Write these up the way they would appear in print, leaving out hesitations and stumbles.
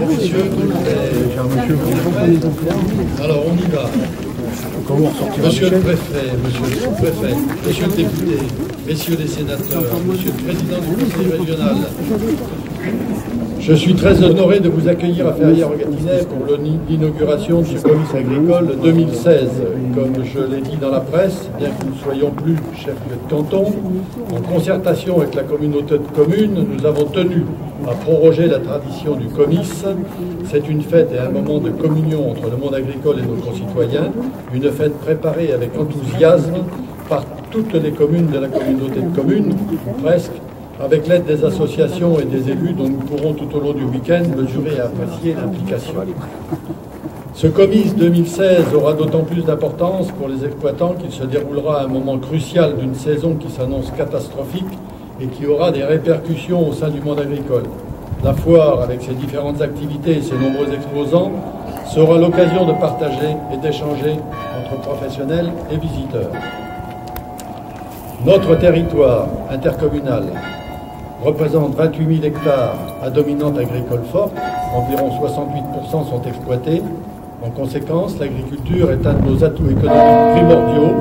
Messieurs, alors on y va. Monsieur le préfet, monsieur le sous-préfet, monsieur le député, messieurs les sénateurs, monsieur le président du conseil régional, je suis très honoré de vous accueillir à Ferrières-en-Gâtinais pour l'inauguration de ce comice agricole 2016. Comme je l'ai dit dans la presse, bien que nous ne soyons plus chef-lieu de canton, en concertation avec la communauté de communes, nous avons tenu à proroger la tradition du comice. C'est une fête et un moment de communion entre le monde agricole et nos concitoyens, une fête préparée avec enthousiasme par toutes les communes de la communauté de communes, presque, avec l'aide des associations et des élus dont nous pourrons tout au long du week-end mesurer et apprécier l'implication. Ce comice 2016 aura d'autant plus d'importance pour les exploitants qu'il se déroulera à un moment crucial d'une saison qui s'annonce catastrophique et qui aura des répercussions au sein du monde agricole. La foire, avec ses différentes activités et ses nombreux exposants, sera l'occasion de partager et d'échanger entre professionnels et visiteurs. Notre territoire intercommunal représente 28 000 hectares à dominante agricole forte, environ 68% sont exploités. En conséquence, l'agriculture est un de nos atouts économiques primordiaux,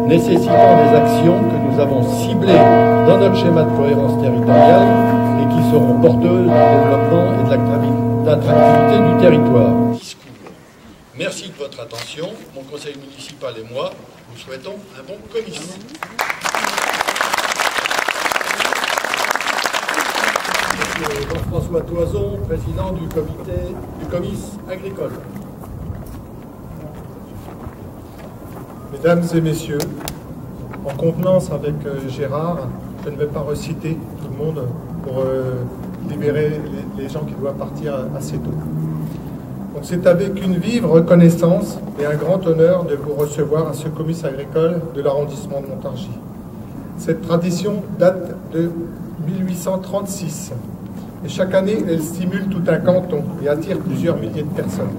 nécessitant des actions que nous avons ciblées dans notre schéma de cohérence territoriale et qui seront porteuses du développement et de l'attractivité du territoire. Merci de votre attention. Mon conseil municipal et moi vous souhaitons un bon comice. Jean-François Toison, président du comice agricole. Mesdames et messieurs, en contenance avec Gérard, je ne vais pas reciter tout le monde pour libérer les gens qui doivent partir assez tôt. Donc c'est avec une vive reconnaissance et un grand honneur de vous recevoir à ce comice agricole de l'arrondissement de Montargis. Cette tradition date de 1836 et chaque année elle stimule tout un canton et attire plusieurs milliers de personnes.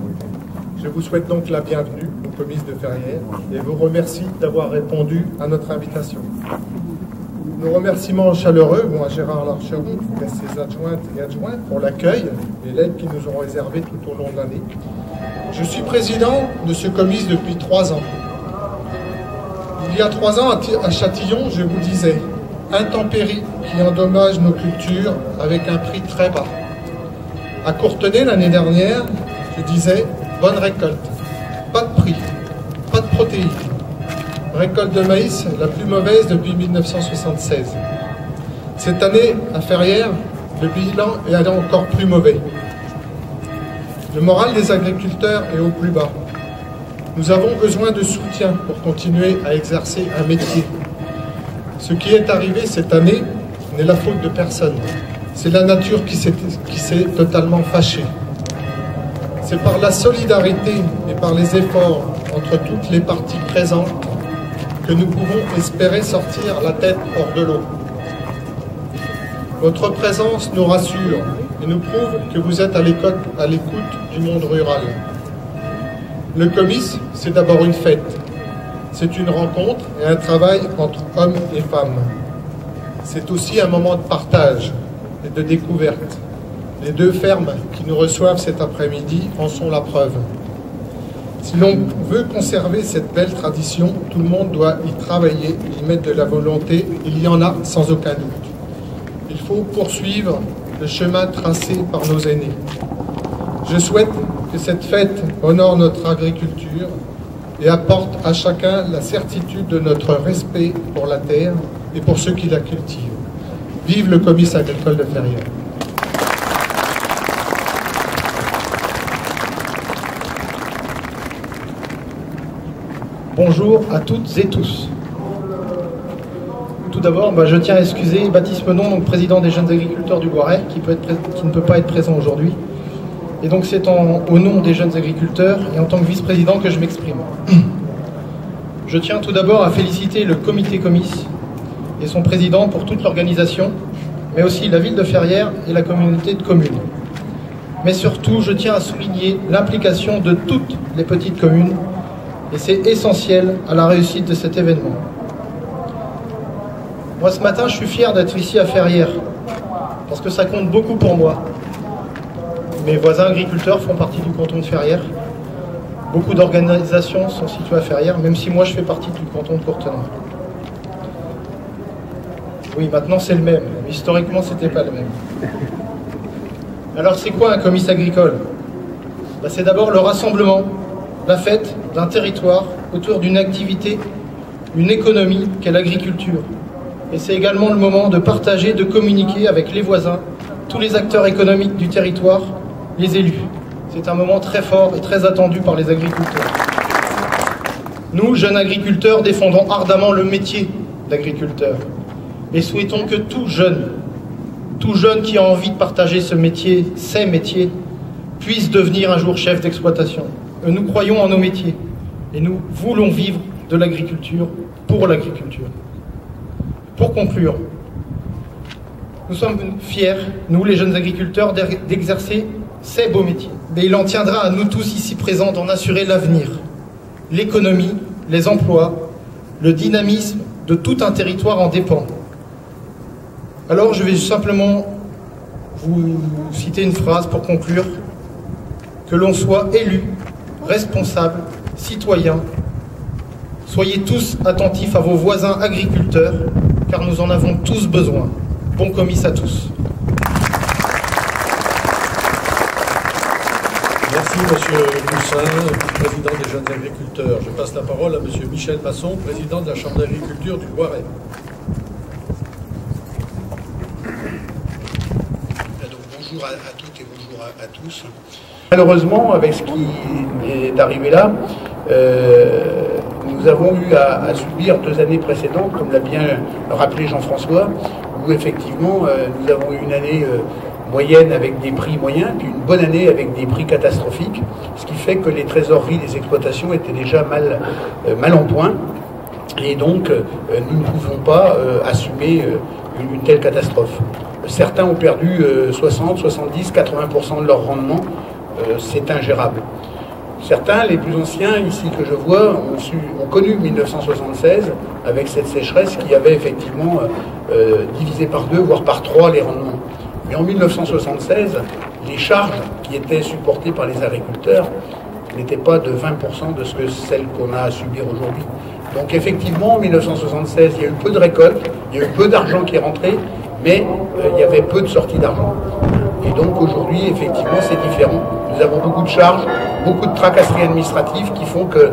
Je vous souhaite donc la bienvenue au comice de Ferrières et vous remercie d'avoir répondu à notre invitation. Nos remerciements chaleureux vont à Gérard Larcheron et à ses adjointes et adjoints pour l'accueil et l'aide qu'ils nous ont réservé tout au long de l'année. Je suis président de ce comice depuis 3 ans. Il y a 3 ans, à Châtillon, je vous disais « Intempéries qui endommagent nos cultures avec un prix très bas ». À Courtenay, l'année dernière, je disais « Bonne récolte, pas de prix, pas de protéines ». Récolte de maïs la plus mauvaise depuis 1976. Cette année, à Ferrières, le bilan est encore plus mauvais. Le moral des agriculteurs est au plus bas. Nous avons besoin de soutien pour continuer à exercer un métier. Ce qui est arrivé cette année n'est la faute de personne. C'est la nature qui s'est totalement fâchée. C'est par la solidarité et par les efforts entre toutes les parties présentes que nous pouvons espérer sortir la tête hors de l'eau. Votre présence nous rassure et nous prouve que vous êtes à l'écoute du monde rural. Le comice, c'est d'abord une fête. C'est une rencontre et un travail entre hommes et femmes. C'est aussi un moment de partage et de découverte. Les 2 fermes qui nous reçoivent cet après-midi en sont la preuve. Si l'on veut conserver cette belle tradition, tout le monde doit y travailler, y mettre de la volonté. Il y en a sans aucun doute. Il faut poursuivre le chemin tracé par nos aînés. Je souhaite que cette fête honore notre agriculture et apporte à chacun la certitude de notre respect pour la terre et pour ceux qui la cultivent. Vive le comice agricole de Ferrières. Bonjour à toutes et tous. Tout d'abord, je tiens à excuser Baptiste Menon, donc président des jeunes agriculteurs du Loiret, qui ne peut pas être présent aujourd'hui. Et donc c'est au nom des jeunes agriculteurs et en tant que vice-président que je m'exprime. Je tiens tout d'abord à féliciter le comité comice et son président pour toute l'organisation, mais aussi la ville de Ferrières et la communauté de communes. Mais surtout, je tiens à souligner l'implication de toutes les petites communes et c'est essentiel à la réussite de cet événement. Moi, ce matin, je suis fier d'être ici à Ferrières, parce que ça compte beaucoup pour moi. Mes voisins agriculteurs font partie du canton de Ferrières. Beaucoup d'organisations sont situées à Ferrières, même si moi, je fais partie du canton de Courtenay. Oui, maintenant, c'est le même. Mais historiquement, c'était pas le même. Alors, c'est quoi un comice agricole? C'est d'abord le rassemblement, la fête d'un territoire autour d'une activité, une économie qu'est l'agriculture. Et c'est également le moment de partager, de communiquer avec les voisins, tous les acteurs économiques du territoire, les élus. C'est un moment très fort et très attendu par les agriculteurs. Nous, jeunes agriculteurs, défendons ardemment le métier d'agriculteur et souhaitons que tout jeune qui a envie de partager ce métier, ces métiers, puisse devenir un jour chef d'exploitation. Nous croyons en nos métiers et nous voulons vivre de l'agriculture pour l'agriculture. Pour conclure, nous sommes fiers, nous les jeunes agriculteurs, d'exercer ces beaux métiers. Mais il en tiendra à nous tous ici présents d'en assurer l'avenir, l'économie, les emplois, le dynamisme de tout un territoire en dépend. Alors je vais simplement vous citer une phrase pour conclure. Que l'on soit élu, responsable, citoyen, soyez tous attentifs à vos voisins agriculteurs, car nous en avons tous besoin. Bon comice à tous. Merci Monsieur Moussin, président des jeunes agriculteurs. Je passe la parole à Monsieur Michel Masson, président de la Chambre d'agriculture du Loiret. Donc, bonjour à toutes et bonjour à tous. Malheureusement, avec ce qui est arrivé là, nous avons eu à subir 2 années précédentes, comme l'a bien rappelé Jean-François, où effectivement nous avons eu une année moyenne avec des prix moyens, puis une bonne année avec des prix catastrophiques, ce qui fait que les trésoreries des exploitations étaient déjà mal en point, et donc nous ne pouvons pas assumer une telle catastrophe. Certains ont perdu 60, 70, 80% de leur rendement. C'est ingérable. Certains, les plus anciens ici que je vois, ont connu 1976 avec cette sécheresse qui avait effectivement divisé par 2, voire par 3 les rendements. Mais en 1976, les charges qui étaient supportées par les agriculteurs n'étaient pas de 20% de celles qu'on a à subir aujourd'hui. Donc effectivement, en 1976, il y a eu peu de récoltes, il y a eu peu d'argent qui est rentré, mais il y avait peu de sorties d'argent. Et donc aujourd'hui, effectivement, c'est différent. Nous avons beaucoup de charges, beaucoup de tracasseries administratives qui font que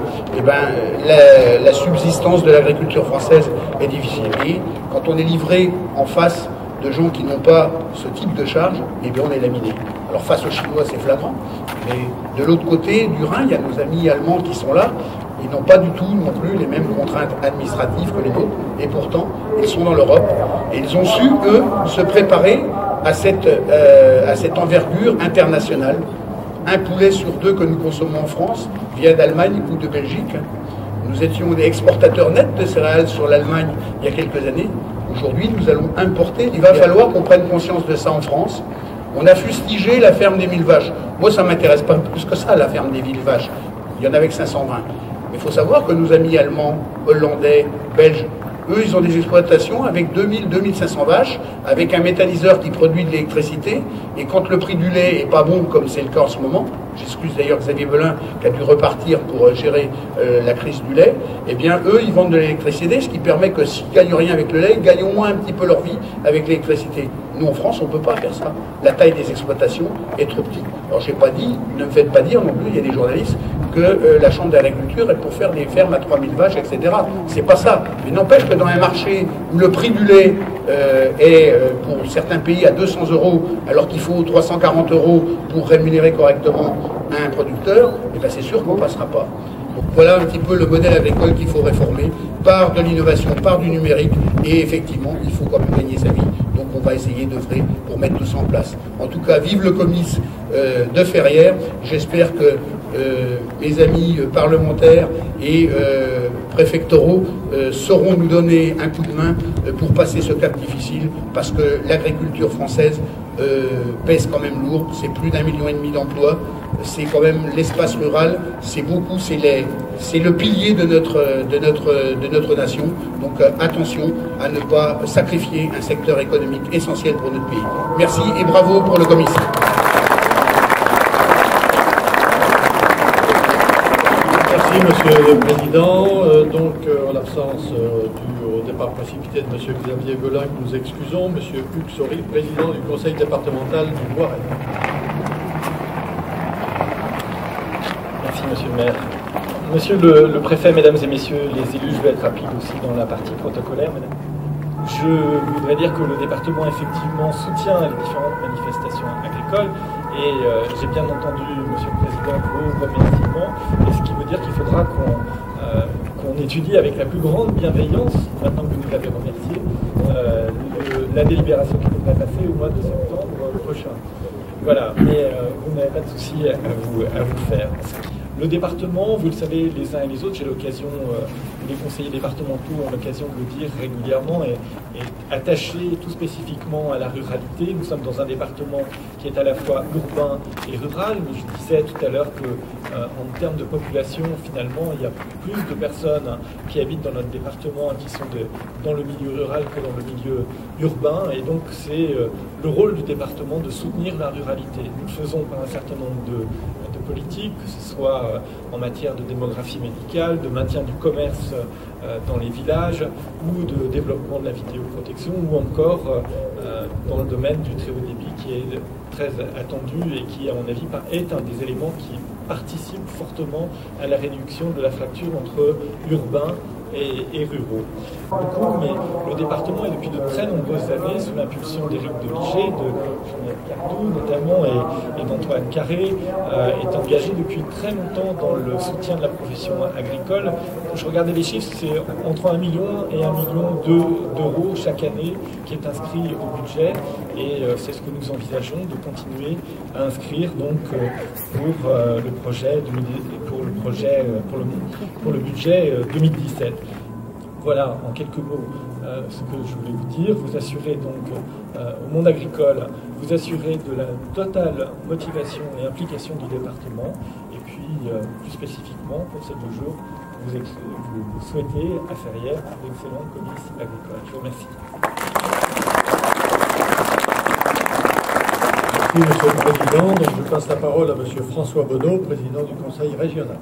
la subsistance de l'agriculture française est difficile. Et quand on est livré en face de gens qui n'ont pas ce type de charge, eh bien on est laminé. Alors face aux Chinois, c'est flagrant, mais de l'autre côté du Rhin, il y a nos amis allemands qui sont là. Ils n'ont pas du tout non plus les mêmes contraintes administratives que les nôtres, et pourtant, ils sont dans l'Europe, et ils ont su, eux, se préparer à cette envergure internationale. Un poulet sur 2 que nous consommons en France vient d'Allemagne ou de Belgique. Nous étions des exportateurs nets de céréales sur l'Allemagne il y a quelques années. Aujourd'hui, nous allons importer. Il va falloir qu'on prenne conscience de ça en France. On a fustigé la ferme des 1000 vaches. Moi, ça ne m'intéresse pas plus que ça, la ferme des 1000 vaches. Il y en avait que 520. Mais il faut savoir que nos amis allemands, hollandais, belges, eux, ils ont des exploitations avec 2000, 2500 vaches, avec un méthaniseur qui produit de l'électricité. Et quand le prix du lait est pas bon, comme c'est le cas en ce moment, j'excuse d'ailleurs Xavier Belin qui a dû repartir pour gérer la crise du lait, eh bien, eux, ils vendent de l'électricité, ce qui permet que s'ils ne gagnent rien avec le lait, ils gagnent au moins un petit peu leur vie avec l'électricité. Nous, en France, on ne peut pas faire ça. La taille des exploitations est trop petite. Alors, je n'ai pas dit, ne me faites pas dire non plus, il y a des journalistes, que la Chambre d'agriculture est pour faire des fermes à 3000 vaches, etc. C'est pas ça. Mais n'empêche que dans un marché où le prix du lait est, pour certains pays, à 200 €, alors qu'il faut 340 € pour rémunérer correctement un producteur, eh bien c'est sûr qu'on ne passera pas. Donc voilà un petit peu le modèle agricole qu'il faut réformer, par de l'innovation, par du numérique, et effectivement, il faut quand même gagner sa vie. Donc on va essayer d'œuvrer pour mettre tout ça en place. En tout cas, vive le comice de Ferrières. J'espère que mes amis parlementaires et préfectoraux sauront nous donner un coup de main pour passer ce cap difficile, parce que l'agriculture française pèse quand même lourd. C'est plus d'1,5 million d'emplois, c'est quand même l'espace rural, c'est beaucoup, c'est le pilier de notre nation. Donc attention à ne pas sacrifier un secteur économique essentiel pour notre pays. Merci et bravo pour le commissaire. Merci Monsieur le Président. En l'absence due au départ précipité de Monsieur Xavier Golin, que nous excusons, Monsieur Hugues Saury, Président du Conseil départemental du Loiret. Merci Monsieur le maire. Monsieur le préfet, mesdames et messieurs les élus, je vais être rapide aussi dans la partie protocolaire, madame. Je voudrais dire que le département effectivement soutient les différentes manifestations agricoles et j'ai bien entendu, Monsieur le Président, vos remerciements, et ce qui veut dire qu'il faudra qu'on étudie avec la plus grande bienveillance, maintenant que vous nous l'avez remercié, la délibération qui devrait passer au mois de septembre prochain. Voilà, mais vous n'avez pas de souci à vous faire. Le département, vous le savez les uns et les autres, j'ai l'occasion, les conseillers départementaux ont l'occasion de le dire régulièrement, est attaché tout spécifiquement à la ruralité. Nous sommes dans un département qui est à la fois urbain et rural, mais je disais tout à l'heure que en termes de population, finalement, il y a plus de personnes qui habitent dans notre département qui sont dans le milieu rural que dans le milieu urbain, et donc c'est le rôle du département de soutenir la ruralité. Nous le faisons par un certain nombre de politiques, que ce soit en matière de démographie médicale, de maintien du commerce dans les villages, ou de développement de la vidéoprotection, ou encore dans le domaine du très haut débit qui est très attendu et qui, à mon avis, est un des éléments qui participe fortement à la réduction de la fracture entre urbains et ruraux. Beaucoup, mais le département est depuis de très nombreuses années sous l'impulsion d'Éric Deligé, de Jean-Yves Cardou notamment et d'Antoine Carré, est engagé depuis très longtemps dans le soutien de la profession agricole. Je regardais les chiffres, c'est entre 1 million et 1,2 million d'euros chaque année qui est inscrit au budget, et c'est ce que nous envisageons de continuer à inscrire donc pour le budget 2017. Voilà, en quelques mots, ce que je voulais vous dire. Vous assurez donc au monde agricole, vous assurez de la totale motivation et implication du département, et puis plus spécifiquement pour ces 2 jours, vous souhaitez à Ferrières d'excellentes comices agricoles. Je vous remercie. Merci Monsieur le Président. Donc, je passe la parole à Monsieur François Bonneau, Président du Conseil régional.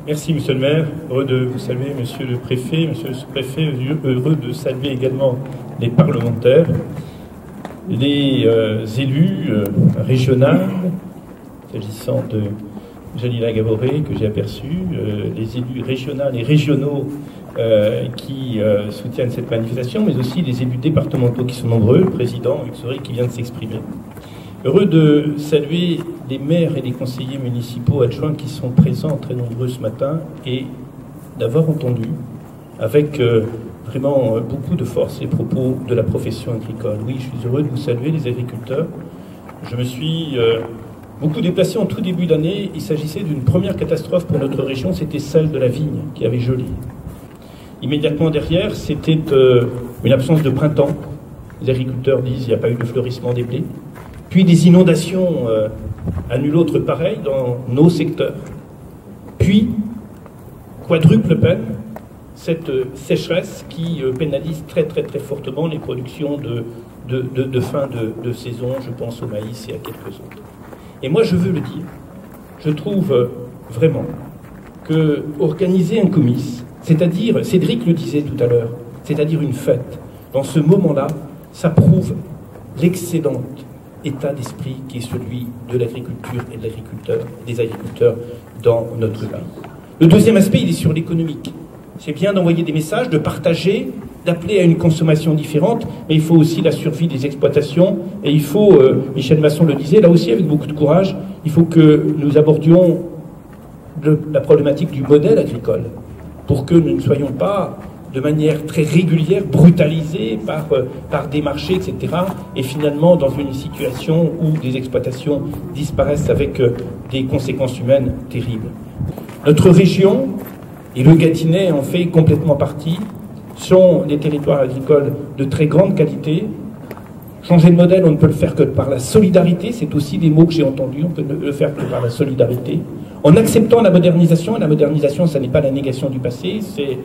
Merci Monsieur le maire, heureux de vous saluer Monsieur le préfet, Monsieur le sous-préfet, heureux de saluer également les parlementaires, les élus régionaux, s'agissant de Jalila Gaboré que j'ai aperçu, les élus régionaux et régionaux qui soutiennent cette manifestation, mais aussi les élus départementaux qui sont nombreux, le président Hugues Saury qui vient de s'exprimer. Heureux de saluer les maires et les conseillers municipaux adjoints qui sont présents très nombreux ce matin, et d'avoir entendu avec vraiment beaucoup de force les propos de la profession agricole. Oui, je suis heureux de vous saluer les agriculteurs. Je me suis beaucoup déplacé en tout début d'année. Il s'agissait d'une première catastrophe pour notre région, c'était celle de la vigne qui avait gelé. Immédiatement derrière, c'était une absence de printemps. Les agriculteurs disent qu'il n'y a pas eu de fleurissement des blés. Puis des inondations à nul autre pareil dans nos secteurs. Puis, quadruple peine, cette sécheresse qui pénalise très très très fortement les productions de fin de saison, je pense au maïs et à quelques autres. Et moi je veux le dire, je trouve vraiment que organiser un comice, c'est-à-dire, Cédric le disait tout à l'heure, c'est-à-dire une fête, dans ce moment-là, ça prouve l'excellent état d'esprit qui est celui de l'agriculture et de l'agriculteur, des agriculteurs dans notre pays. Le deuxième aspect, il est sur l'économique. C'est bien d'envoyer des messages, de partager, d'appeler à une consommation différente, mais il faut aussi la survie des exploitations, et il faut, Michel Masson le disait, là aussi avec beaucoup de courage, il faut que nous abordions la problématique du modèle agricole, pour que nous ne soyons pas de manière très régulière, brutalisée par des marchés, etc. Et finalement dans une situation où des exploitations disparaissent avec des conséquences humaines terribles. Notre région, et le Gâtinais en fait complètement partie, sont des territoires agricoles de très grande qualité. Changer de modèle, on ne peut le faire que par la solidarité, c'est aussi des mots que j'ai entendus, on peut ne le faire que par la solidarité. En acceptant la modernisation, et la modernisation, ça n'est pas la négation du passé, c'est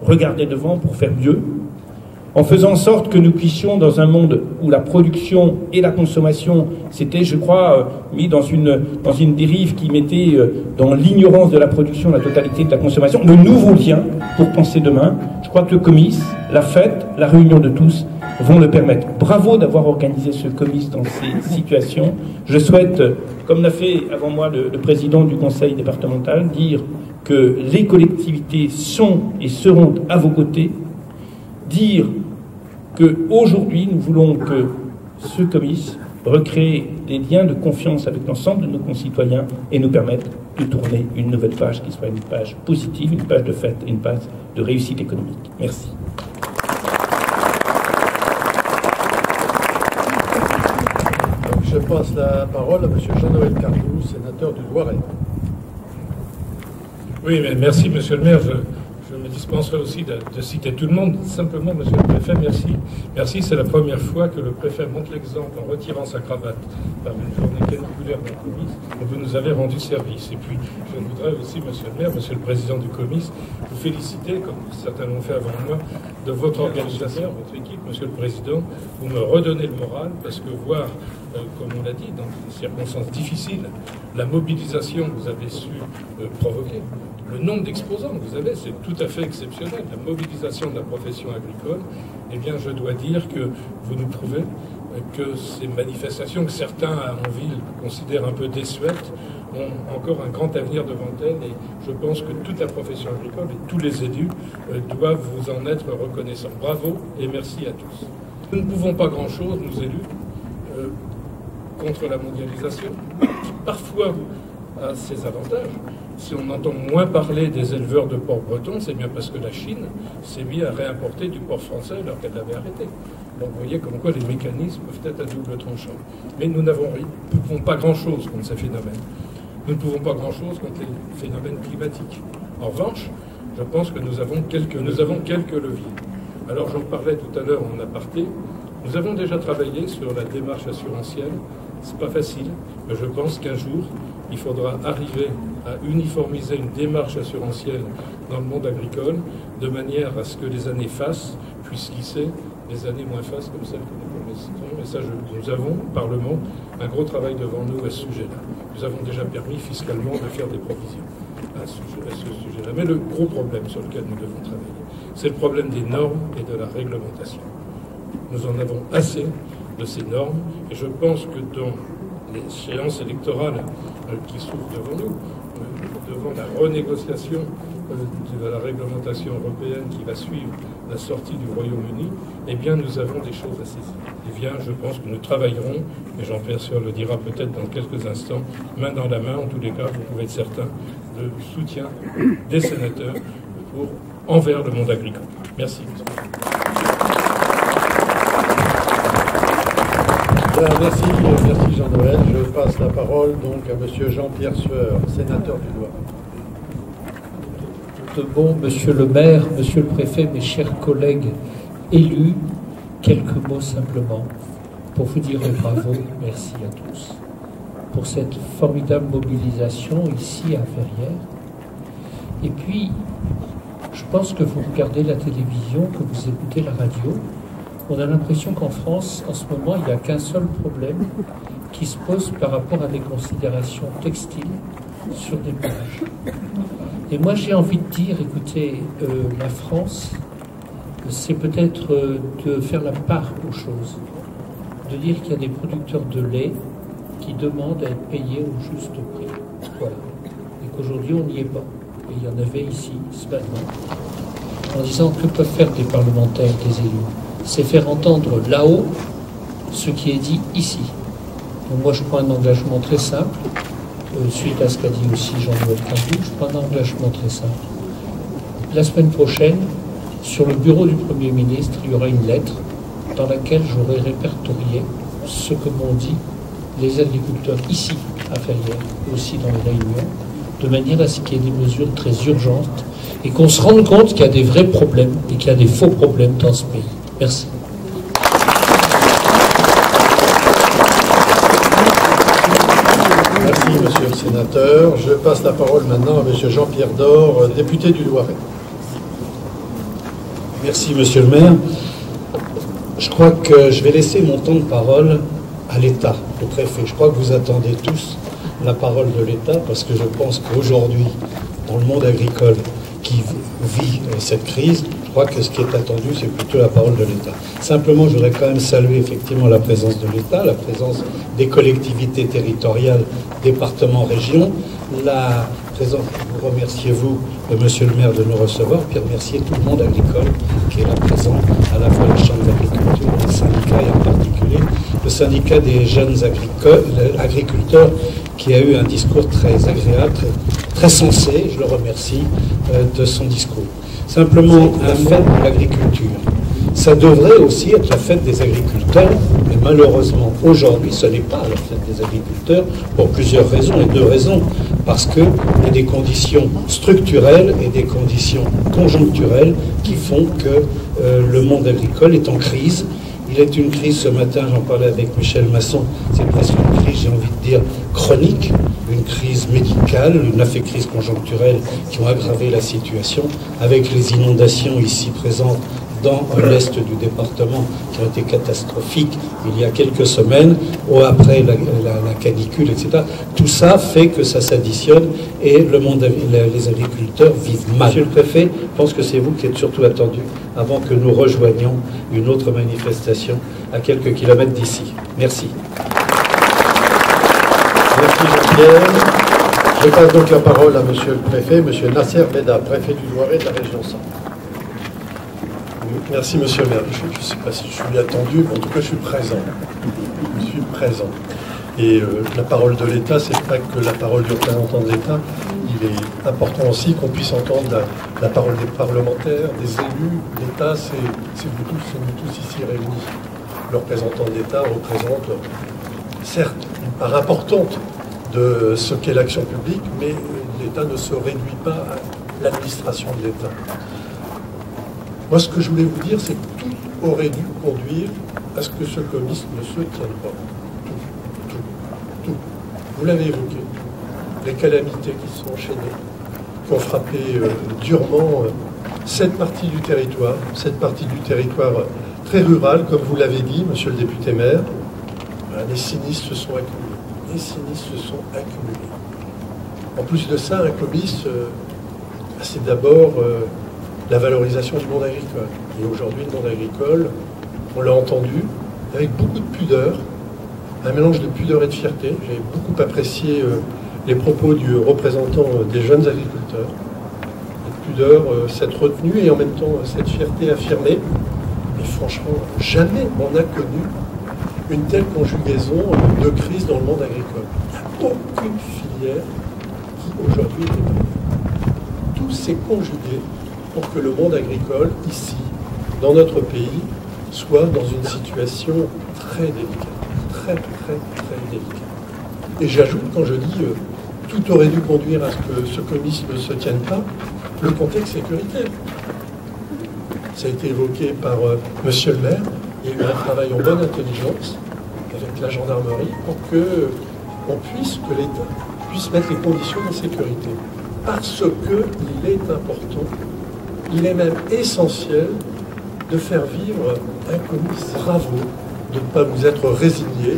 regarder devant pour faire mieux. En faisant en sorte que nous puissions, dans un monde où la production et la consommation s'étaient, je crois, mis dans une dérive qui mettait dans l'ignorance de la production la totalité de la consommation, de nouveaux liens pour penser demain. Je crois que le comice, la fête, la réunion de tous vont le permettre. Bravo d'avoir organisé ce comice dans ces situations. Je souhaite, comme l'a fait avant moi le président du conseil départemental, dire que les collectivités sont et seront à vos côtés, dire qu'aujourd'hui, nous voulons que ce comice recrée des liens de confiance avec l'ensemble de nos concitoyens et nous permette de tourner une nouvelle page qui soit une page positive, une page de fête et une page de réussite économique. Merci. Je passe la parole à M. Jean-Noël Cardou, sénateur du Loiret. Oui, mais merci, Monsieur le maire. Je me dispenserai aussi de citer tout le monde. Simplement, Monsieur le préfet, merci. Merci, c'est la première fois que le préfet montre l'exemple en retirant sa cravate par une journée caniculaire d'un comice, et vous nous avez rendu service. Et puis, je voudrais aussi, Monsieur le maire, Monsieur le président du comice, vous féliciter, comme certains l'ont fait avant moi, de votre organisation, votre équipe, Monsieur le président. Vous me redonnez le moral, parce que voir, comme on l'a dit, dans des circonstances difficiles, la mobilisation que vous avez su provoquer, le nombre d'exposants que vous avez, c'est tout à fait exceptionnel. La mobilisation de la profession agricole, eh bien, je dois dire que vous nous prouvez que ces manifestations que certains en ville considèrent un peu désuètes ont encore un grand avenir devant elles, et je pense que toute la profession agricole et tous les élus doivent vous en être reconnaissants. Bravo et merci à tous. Nous ne pouvons pas grand-chose, nous élus, contre la mondialisation, qui parfois a ses avantages. Si on entend moins parler des éleveurs de porc breton, c'est bien parce que la Chine s'est mise à réimporter du porc français alors qu'elle l'avait arrêté. Donc vous voyez comme quoi les mécanismes peuvent être à double tranchant. Mais nous ne pouvons pas grand-chose contre ces phénomènes. Nous ne pouvons pas grand-chose contre les phénomènes climatiques. En revanche, je pense que nous avons quelques leviers. Alors j'en parlais tout à l'heure en aparté. Nous avons déjà travaillé sur la démarche assurantielle. C'est pas facile, mais je pense qu'un jour, il faudra arriver à uniformiser une démarche assurantielle dans le monde agricole, de manière à ce que les années fasses puissent lisser les années moins fasses comme celles que nous connaissons. Et ça, nous avons, au Parlement, un gros travail devant nous à ce sujet-là. Nous avons déjà permis fiscalement de faire des provisions à ce sujet-là. Mais le gros problème sur lequel nous devons travailler, c'est le problème des normes et de la réglementation. Nous en avons assez de ces normes, et je pense que dans les échéances électorales qui s'ouvrent devant nous, devant la renégociation de la réglementation européenne qui va suivre la sortie du Royaume-Uni, eh bien nous avons des choses à saisir. Eh bien, je pense que nous travaillerons, et Jean-Pierre Sueur le dira peut-être dans quelques instants, main dans la main, en tous les cas, vous pouvez être certain du soutien des sénateurs envers le monde agricole. Merci. Merci Jean-Noël. Je passe la parole donc à M. Jean-Pierre Sueur, sénateur du Loiret. Bon, Monsieur le maire, Monsieur le préfet, mes chers collègues élus, quelques mots simplement pour vous dire bravo, merci à tous pour cette formidable mobilisation ici à Verrières. Et puis, je pense que vous regardez la télévision, que vous écoutez la radio, on a l'impression qu'en France, en ce moment, il n'y a qu'un seul problème qui se pose par rapport à des considérations textiles sur des plages. Et moi, j'ai envie de dire, écoutez, la France, c'est peut-être de faire la part aux choses, de dire qu'il y a des producteurs de lait qui demandent à être payés au juste prix. Voilà. Et qu'aujourd'hui, on n'y est pas. Et il y en avait ici, ce matin, en disant que peuvent faire des parlementaires, des élus. C'est faire entendre là-haut ce qui est dit ici. Donc moi, je prends un engagement très simple, suite à ce qu'a dit aussi Jean-Noël Cardou, je prends un engagement très simple. La semaine prochaine, sur le bureau du Premier ministre, il y aura une lettre dans laquelle j'aurai répertorié ce que m'ont dit les agriculteurs ici, à Verrières, et aussi dans les réunions, de manière à ce qu'il y ait des mesures très urgentes et qu'on se rende compte qu'il y a des vrais problèmes et qu'il y a des faux problèmes dans ce pays. Merci. Merci, monsieur le sénateur. Je passe la parole maintenant à monsieur Jean-Pierre Dor, député du Loiret. Merci, monsieur le maire. Je crois que je vais laisser mon temps de parole à l'État, au préfet. Je crois que vous attendez tous la parole de l'État parce que je pense qu'aujourd'hui, dans le monde agricole qui vit cette crise, je crois que ce qui est attendu, c'est plutôt la parole de l'État. Simplement, je voudrais quand même saluer effectivement la présence de l'État, la présence des collectivités territoriales, départements, régions, la présence, vous remerciez vous, monsieur le maire, de nous recevoir, puis remercier tout le monde agricole qui est là présent, à la fois la Chambre d'agriculture, les syndicats et en particulier le syndicat des jeunes agriculteurs qui a eu un discours très agréable, très sensé, je le remercie de son discours. Simplement, un fait de l'agriculture. Ça devrait aussi être la fête des agriculteurs, mais malheureusement, aujourd'hui, ce n'est pas la fête des agriculteurs pour plusieurs raisons, et deux raisons. Parce qu'il y a des conditions structurelles et des conditions conjoncturelles qui font que le monde agricole est en crise. Il est une crise, ce matin, j'en parlais avec Michel Masson, c'est presque une crise, j'ai envie de dire, chronique, une crise médicale, une crise conjoncturelle qui ont aggravé la situation, avec les inondations ici présentes dans l'est du département qui ont été catastrophiques il y a quelques semaines, ou après la canicule, etc. Tout ça fait que ça s'additionne et le monde, les agriculteurs vivent mal. Monsieur le préfet, je pense que c'est vous qui êtes surtout attendu avant que nous rejoignions une autre manifestation à quelques kilomètres d'ici. Merci. Merci Jean-Pierre. Je passe donc la parole à monsieur le préfet, monsieur Nasser Beda, préfet du Loiret de la région Centre. Merci, monsieur le maire. Je ne sais pas si je suis attendu, mais en tout cas, je suis présent. Je suis présent. Et la parole de l'État, c'est pas que la parole du représentant de l'État. Il est important aussi qu'on puisse entendre la parole des parlementaires, des élus. L'État, c'est nous tous ici réunis. Le représentant de l'État représente, certes, une part importante de ce qu'est l'action publique, mais l'État ne se réduit pas à l'administration de l'État. Moi, ce que je voulais vous dire, c'est que tout aurait dû conduire à ce que ce comice ne se tienne pas. Tout. Vous l'avez évoqué. Les calamités qui sont enchaînées, qui ont frappé durement cette partie du territoire très rural, comme vous l'avez dit, monsieur le député maire. Les sinistres se sont accumulés. En plus de ça, un comice, c'est d'abord la valorisation du monde agricole. Et aujourd'hui, le monde agricole, on l'a entendu, avec beaucoup de pudeur, un mélange de pudeur et de fierté. J'ai beaucoup apprécié les propos du représentant des jeunes agriculteurs. Cette pudeur, cette retenue et en même temps cette fierté affirmée. Et franchement, jamais on n'a connu une telle conjugaison de crise dans le monde agricole. Il n'y a aucune filière qui aujourd'hui est épargnée. Tout s'est conjugué pour que le monde agricole, ici, dans notre pays, soit dans une situation très délicate. Très délicate. Et j'ajoute, quand je dis tout aurait dû conduire à ce que ce comice ne se tienne pas, le contexte sécuritaire. Ça a été évoqué par monsieur le maire. Il y a eu un travail en bonne intelligence avec la gendarmerie pour que l'État puisse mettre les conditions de sécurité. Parce qu'il est important, il est même essentiel de faire vivre un comice bravo, de ne pas vous être résigné,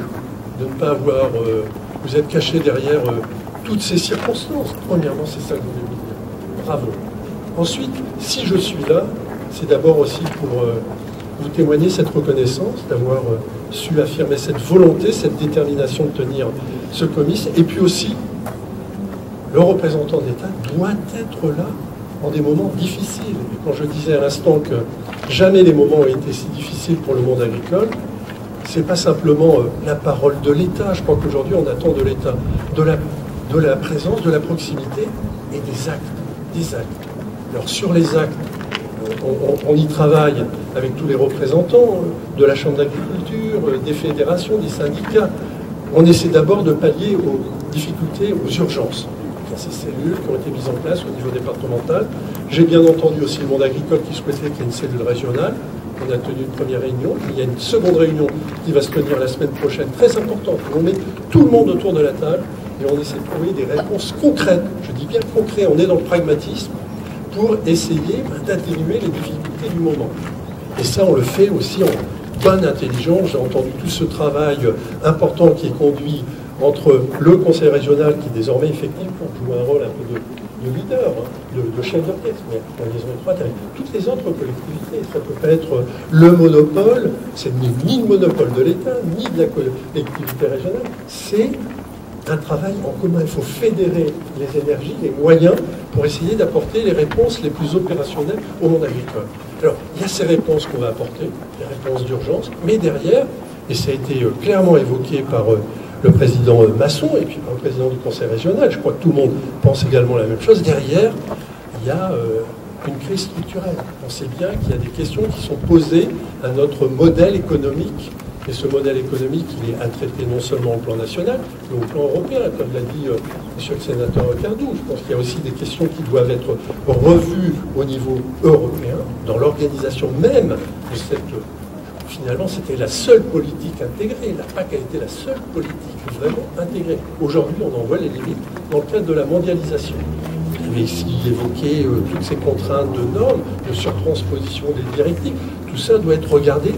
de ne pas avoir vous êtes caché derrière toutes ces circonstances. Premièrement, c'est ça que vous devez dire. Bravo. Ensuite, si je suis là, c'est d'abord aussi pour vous témoigner cette reconnaissance, d'avoir su affirmer cette volonté, cette détermination de tenir ce comice, et puis aussi, le représentant de l'État doit être là en des moments difficiles. Et quand je disais à l'instant que jamais les moments ont été si difficiles pour le monde agricole, c'est pas simplement la parole de l'État. Je crois qu'aujourd'hui, on attend de l'État de la présence, de la proximité et des actes. Des actes. Alors sur les actes, on y travaille avec tous les représentants de la Chambre d'agriculture, des fédérations, des syndicats. On essaie d'abord de pallier aux difficultés, aux urgences. Il y a ces cellules qui ont été mises en place au niveau départemental. J'ai bien entendu aussi le monde agricole qui souhaitait qu'il y ait une cellule régionale. On a tenu une première réunion. Il y a une seconde réunion qui va se tenir la semaine prochaine, très importante. On met tout le monde autour de la table et on essaie de trouver des réponses concrètes. Je dis bien concrètes, on est dans le pragmatisme pour essayer d'atténuer les difficultés du moment. Et ça, on le fait aussi en bonne intelligence. J'ai entendu tout ce travail important qui est conduit entre le conseil régional, qui est désormais effectivement joue un rôle un peu de leader, de chef d'orchestre, mais en liaison étroite avec toutes les autres collectivités. Ça ne peut pas être le monopole, c'est ni le monopole de l'État, ni de la collectivité régionale, c'est un travail en commun. Il faut fédérer les énergies, les moyens, pour essayer d'apporter les réponses les plus opérationnelles au monde agricole. Alors, il y a ces réponses qu'on va apporter, les réponses d'urgence, mais derrière, et ça a été clairement évoqué par le président Masson et puis par le président du conseil régional, je crois que tout le monde pense également la même chose, derrière, il y a une crise structurelle. On sait bien qu'il y a des questions qui sont posées à notre modèle économique. Et ce modèle économique, il est à traiter non seulement au plan national, mais au plan européen, comme l'a dit monsieur le sénateur Cardou. Je pense qu'il y a aussi des questions qui doivent être revues au niveau européen, dans l'organisation même de cette... Finalement, c'était la seule politique intégrée. La PAC a été la seule politique vraiment intégrée. Aujourd'hui, on en voit les limites dans le cadre de la mondialisation. Vous avez ici évoqué toutes ces contraintes de normes, de surtransposition des directives. Tout ça doit être regardé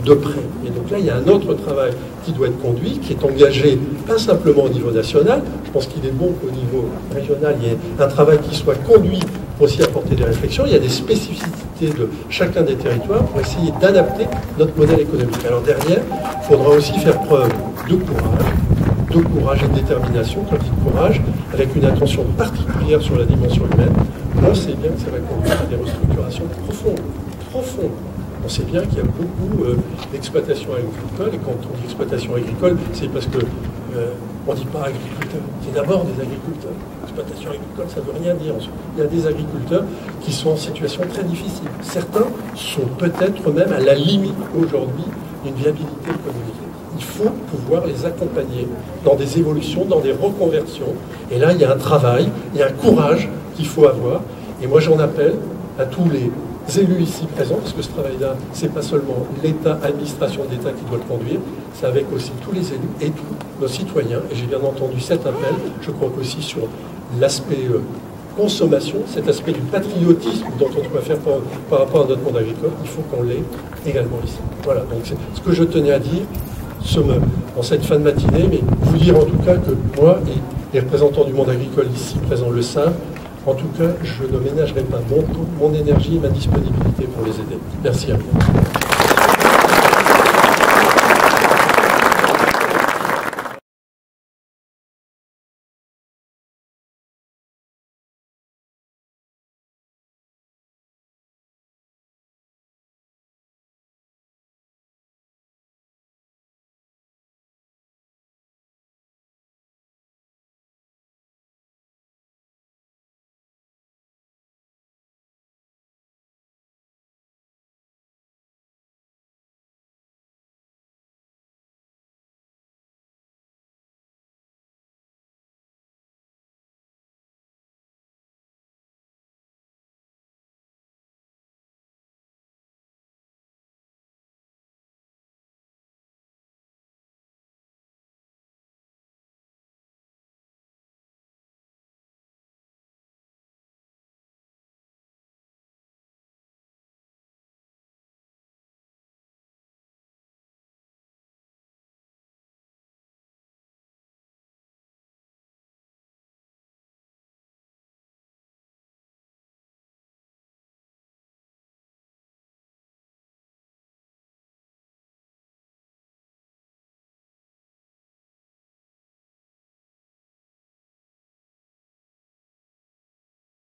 de près. Et donc là, il y a un autre travail qui doit être conduit, qui est engagé pas simplement au niveau national. Je pense qu'il est bon qu'au niveau régional, il y ait un travail qui soit conduit pour aussi apporter des réflexions. Il y a des spécificités de chacun des territoires pour essayer d'adapter notre modèle économique. Alors derrière, il faudra aussi faire preuve de courage et de détermination, quand je dis courage, avec une attention particulière sur la dimension humaine. On sait bien que ça va conduire à des restructurations profondes. On sait bien qu'il y a beaucoup d'exploitations agricoles, et quand on dit exploitation agricole, c'est parce que on ne dit pas agriculteurs, c'est d'abord des agriculteurs. Exploitation agricole, ça ne veut rien dire. Il y a des agriculteurs qui sont en situation très difficile. Certains sont peut-être même à la limite aujourd'hui d'une viabilité économique. Il faut pouvoir les accompagner dans des évolutions, dans des reconversions. Et là, il y a un travail, il y a un courage qu'il faut avoir. Et moi, j'en appelle à tous les élus ici présents, parce que ce travail-là, c'est pas seulement l'État, l'administration d'État qui doit le conduire, c'est avec aussi tous les élus et tous nos citoyens. Et j'ai bien entendu cet appel, je crois qu'aussi sur l'aspect consommation, cet aspect du patriotisme dont on doit faire par rapport à notre monde agricole, il faut qu'on l'ait également ici. Voilà, donc c'est ce que je tenais à dire en cette fin de matinée, mais vous dire en tout cas que moi et les représentants du monde agricole ici présents le savent. En tout cas, je ne ménagerai pas mon temps, mon énergie et ma disponibilité pour les aider. Merci à vous.